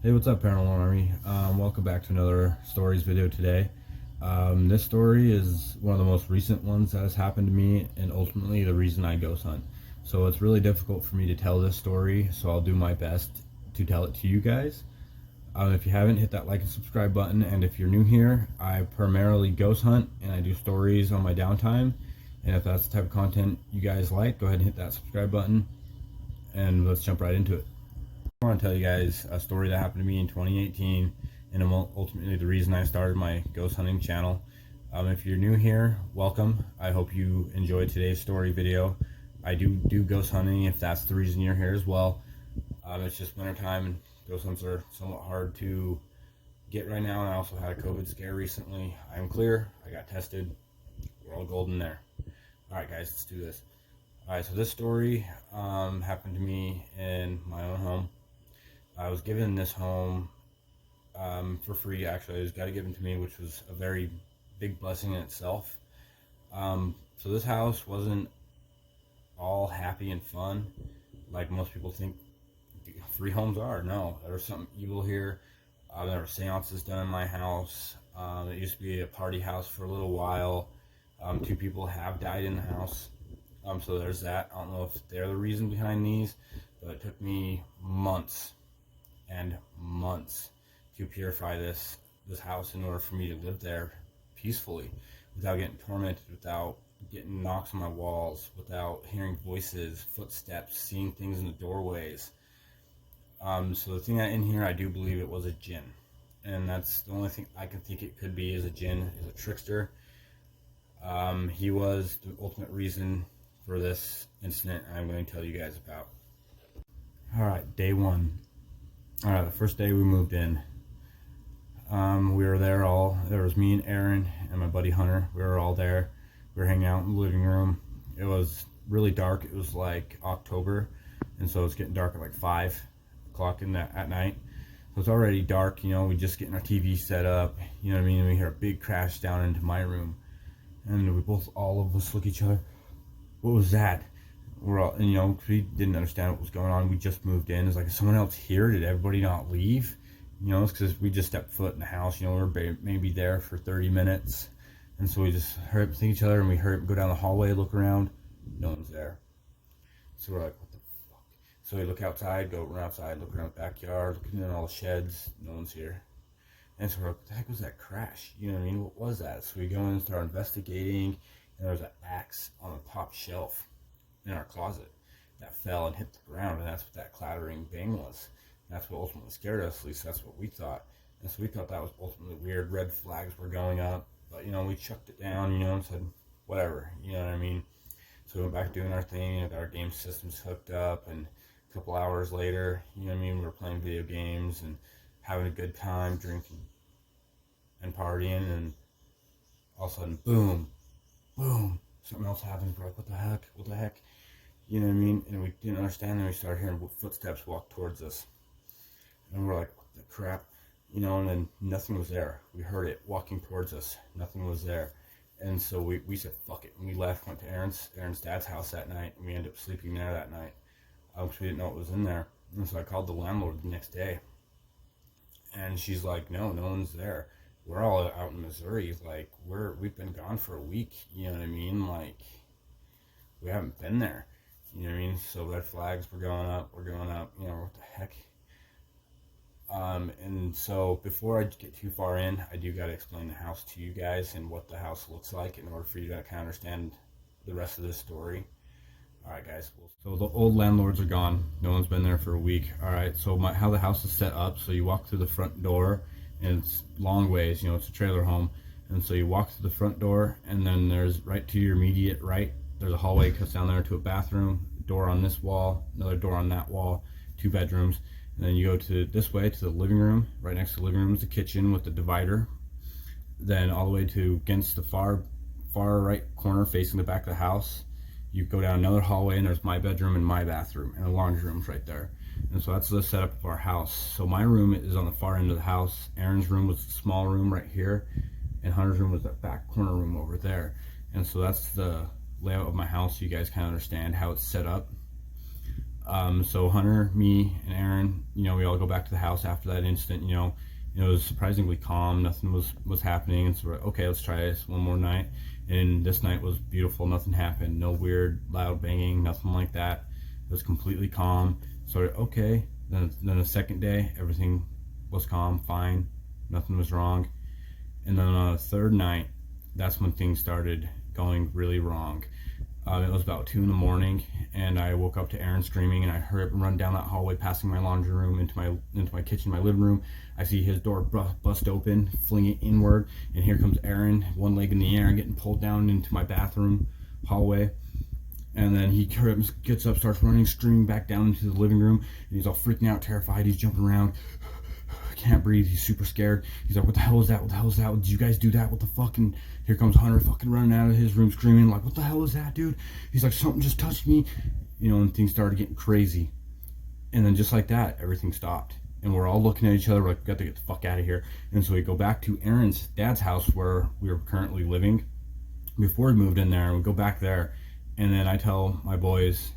Hey, what's up, Paranormal Army? Welcome back to another stories video today. This story is one of the most recent ones that has happened to me, and ultimately the reason I ghost hunt. So it's really difficult for me to tell this story, so I'll do my best to tell it to you guys. If you haven't, hit that like and subscribe button, and if you're new here, I primarily ghost hunt, and I do stories on my downtime. And if that's the type of content you guys like, go ahead and hit that subscribe button, and let's jump right into it. I want to tell you guys a story that happened to me in 2018, and ultimately the reason I started my ghost hunting channel. If you're new here, welcome. I hope you enjoyed today's story video. I do ghost hunting if that's the reason you're here as well. It's just winter time and ghost hunts are somewhat hard to get right now, and I also had a COVID scare recently. I'm clear. I got tested. We're all golden there. Alright guys, let's do this. Alright, so this story happened to me in my own home. I was given this home for free. Actually, it was got given to me, which was a very big blessing in itself. So this house wasn't all happy and fun like most people think free homes are. No, there was something evil here. There were seances done in my house. It used to be a party house for a little while. 2 people have died in the house. So there's that. I don't know if they're the reason behind these, but it took me months and months to purify this house in order for me to live there peacefully, without getting tormented, without getting knocks on my walls, without hearing voices, footsteps, seeing things in the doorways. So the thing that in here, I do believe it was a jinn, and that's the only thing I can think it could be, is a jinn, is a trickster. He was the ultimate reason for this incident I'm going to tell you guys about. Alright, day 1. Alright, the first day we moved in, we were there was me and Aaron and my buddy Hunter. We were all there. We were hanging out in the living room. It was really dark. It was like October, and so it's getting dark at like 5 o'clock at night. So it's already dark, you know. We just getting our TV set up, you know what I mean. And we hear a big crash down into my room, and all of us look at each other. What was that? We're all, and, you know, we didn't understand what was going on. We just moved in. It's like, is someone else here? Did everybody not leave? You know, it's because we just stepped foot in the house. You know, we were maybe there for 30 minutes. And so we just heard up, think each other, and we heard go down the hallway, look around. No one's there. So we're like, what the fuck? So we look outside, go around outside, look around the backyard, looking in all the sheds. No one's here. And so we're like, what the heck was that crash? You know what I mean? What was that? So we go in and start investigating, and there was an axe on the top shelf in our closet that fell and hit the ground, and that's what that clattering bang was. And that's what ultimately scared us. At least that's what we thought. And so we thought that was ultimately weird. Red flags were going up, but, you know, we chucked it down, you know, and said whatever, you know what I mean. So we went back doing our thing, and got our game systems hooked up, and a couple hours later, you know what I mean, we were playing video games and having a good time, drinking and partying, and all of a sudden, boom, boom, something else happens. We're like, what the heck, you know what I mean? And we didn't understand, and we started hearing footsteps walk towards us, and we're like, what the crap, you know. And then nothing was there. We heard it walking towards us, nothing was there. And so we said fuck it, and we left, went to Aaron's dad's house that night, and we ended up sleeping there that night, because we didn't know what was in there. And so I called the landlord the next day, and she's like, no one's there. We're all out in Missouri, like we've been gone for a week, you know what I mean, like we haven't been there, you know what I mean. So red flags were going up, you know, what the heck. And so before I get too far in, I do got to explain the house to you guys and what the house looks like in order for you to kind of understand the rest of this story. Alright guys, so the old landlords are gone, no one's been there for a week. Alright, so how the house is set up, so you walk through the front door, and it's long ways, you know, it's a trailer home, and so you walk through the front door, and then there's right to your immediate right, there's a hallway that cuts down there to a bathroom, door on this wall, another door on that wall, 2 bedrooms, and then you go to this way to the living room. Right next to the living room is the kitchen with the divider, then all the way to against the far right corner facing the back of the house, you go down another hallway, and there's my bedroom and my bathroom, and the laundry room's right there. And so that's the setup of our house. So my room is on the far end of the house. Aaron's room was a small room right here, and Hunter's room was that back corner room over there. And so that's the layout of my house, so you guys kind of understand how it's set up. So Hunter, me, and Aaron, we all go back to the house after that incident. It was surprisingly calm. Nothing was happening, and so we're like, okay, let's try this one more night. And this night was beautiful. Nothing happened. No weird, loud banging. Nothing like that. It was completely calm. So okay. Then the second day, everything was calm, fine. Nothing was wrong. And then on the third night, that's when things started going really wrong. It was about 2 in the morning, and I woke up to Aaron screaming, and I hurry up and run down that hallway, passing my laundry room into my kitchen, my living room. I see his door bust open, fling it inward, and here comes Aaron, one leg in the air, getting pulled down into my bathroom hallway. And then he gets up, starts running, screaming back down into the living room, and he's all freaking out, terrified. He's jumping around, can't breathe. He's super scared. He's like, what the hell is that? What the hell is that? Did you guys do that? What the fuck? And here comes Hunter fucking running out of his room screaming like, what the hell is that, dude? He's like, something just touched me. And things started getting crazy. And then just like that, everything stopped. And we're all looking at each other like, we got to get the fuck out of here. And so we go back to Aaron's dad's house where we were currently living before we moved in there. And we go back there. And then I tell my boys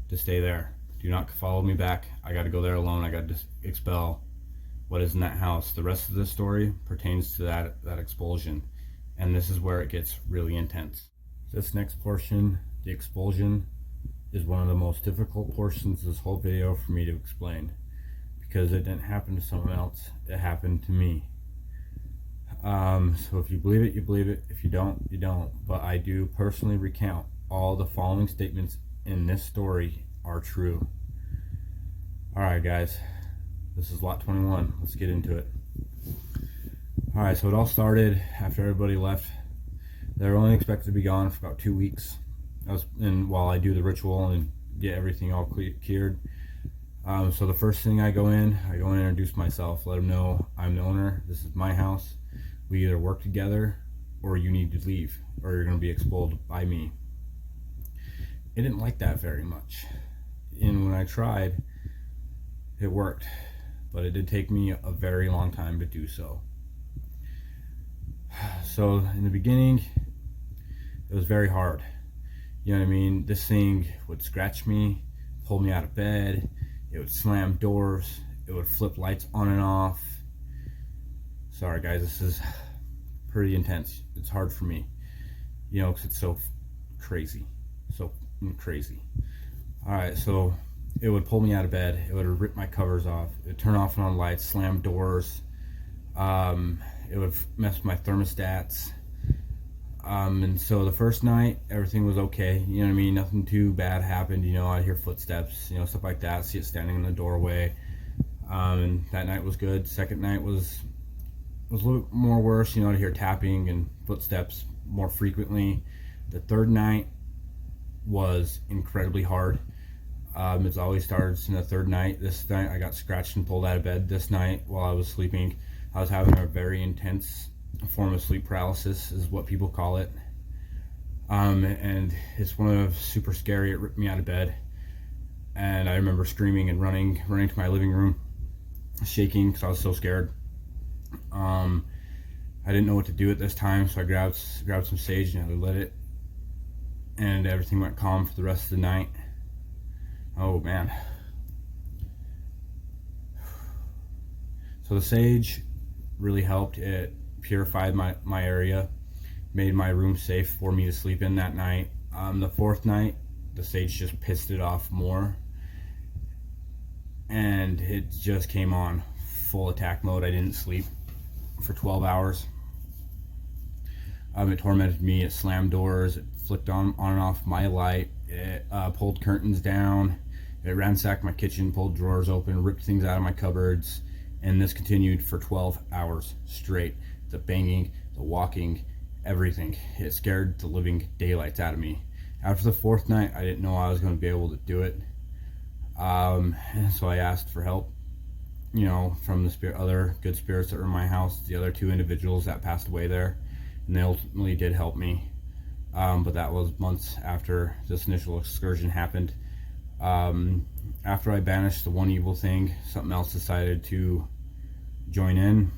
to stay there. Do not follow me back. I got to go there alone. I got to expel what is in that house. The rest of the story pertains to that expulsion, and this is where it gets really intense. This next portion, the expulsion, is one of the most difficult portions of this whole video for me to explain, because it didn't happen to someone else, it happened to me. So if you believe it, you believe it. If you don't, you don't. But I do personally recount all the following statements in this story are true. Alright guys, this is lot 21. Let's get into it. Alright, so it all started after everybody left. They were only expected to be gone for about 2 weeks. And while I do the ritual and get everything all cured. So the first thing I go in and introduce myself, let them know I'm the owner, this is my house. We either work together or you need to leave or you're going to be expelled by me. It didn't like that very much. And when I tried, it worked. But it did take me a very long time to do so. So in the beginning, it was very hard. You know what I mean? This thing would scratch me, pull me out of bed, it would slam doors, it would flip lights on and off. Sorry guys, this is pretty intense. It's hard for me, because it's so crazy. So crazy. Alright, so it would pull me out of bed, it would rip my covers off, it would turn off and on lights, slam doors, it would mess with my thermostats. And so the first night, everything was okay, you know what I mean, nothing too bad happened, I'd hear footsteps, stuff like that, see it standing in the doorway, and that night was good. Second night was a little more worse, I'd hear tapping and footsteps more frequently. The third night was incredibly hard. It always starts in the third night. This night I got scratched and pulled out of bed. This night while I was sleeping, I was having a very intense form of sleep paralysis is what people call it. And it's one of super scary. It ripped me out of bed. And I remember screaming and running to my living room, shaking because I was so scared. I didn't know what to do at this time, so I grabbed some sage and I lit it. And everything went calm for the rest of the night. Oh man. So the sage really helped. It purified my area, made my room safe for me to sleep in that night. The fourth night, the sage just pissed it off more. And it just came on full attack mode. I didn't sleep for 12 hours. It tormented me. It slammed doors. It flicked on and off my light. It pulled curtains down. It ransacked my kitchen, pulled drawers open, ripped things out of my cupboards, and this continued for 12 hours straight. The banging, the walking, everything. It scared the living daylights out of me. After the fourth night, I didn't know I was going to be able to do it. And so I asked for help, from the other good spirits that were in my house, the other 2 individuals that passed away there, and they ultimately did help me. But that was months after this initial excursion happened. After I banished the one evil thing, something else decided to join in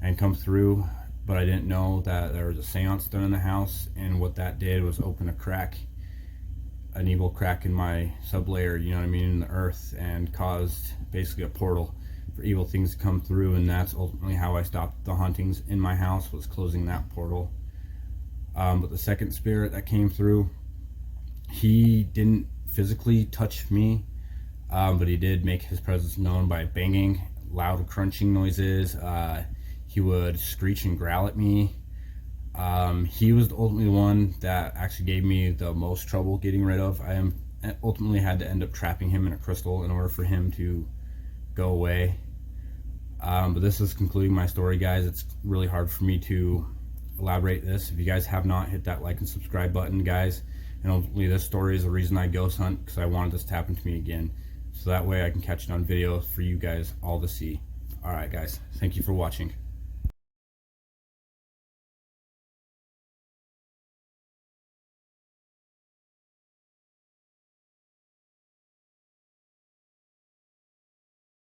and come through, but I didn't know that there was a seance done in the house, and what that did was open a crack an evil crack in my sublayer, you know what I mean, in the earth, and caused basically a portal for evil things to come through. And that's ultimately how I stopped the hauntings in my house, was closing that portal. But the second spirit that came through, he didn't physically touch me, but he did make his presence known by banging, loud crunching noises. He would screech and growl at me. He was the ultimately one that actually gave me the most trouble getting rid of. I ultimately had to end up trapping him in a crystal in order for him to go away. But this is concluding my story, guys. It's really hard for me to elaborate this. If you guys have not, hit that like and subscribe button, guys. And ultimately this story is the reason I ghost hunt, because I wanted this to happen to me again, so that way I can catch it on video for you guys all to see. Alright guys, thank you for watching.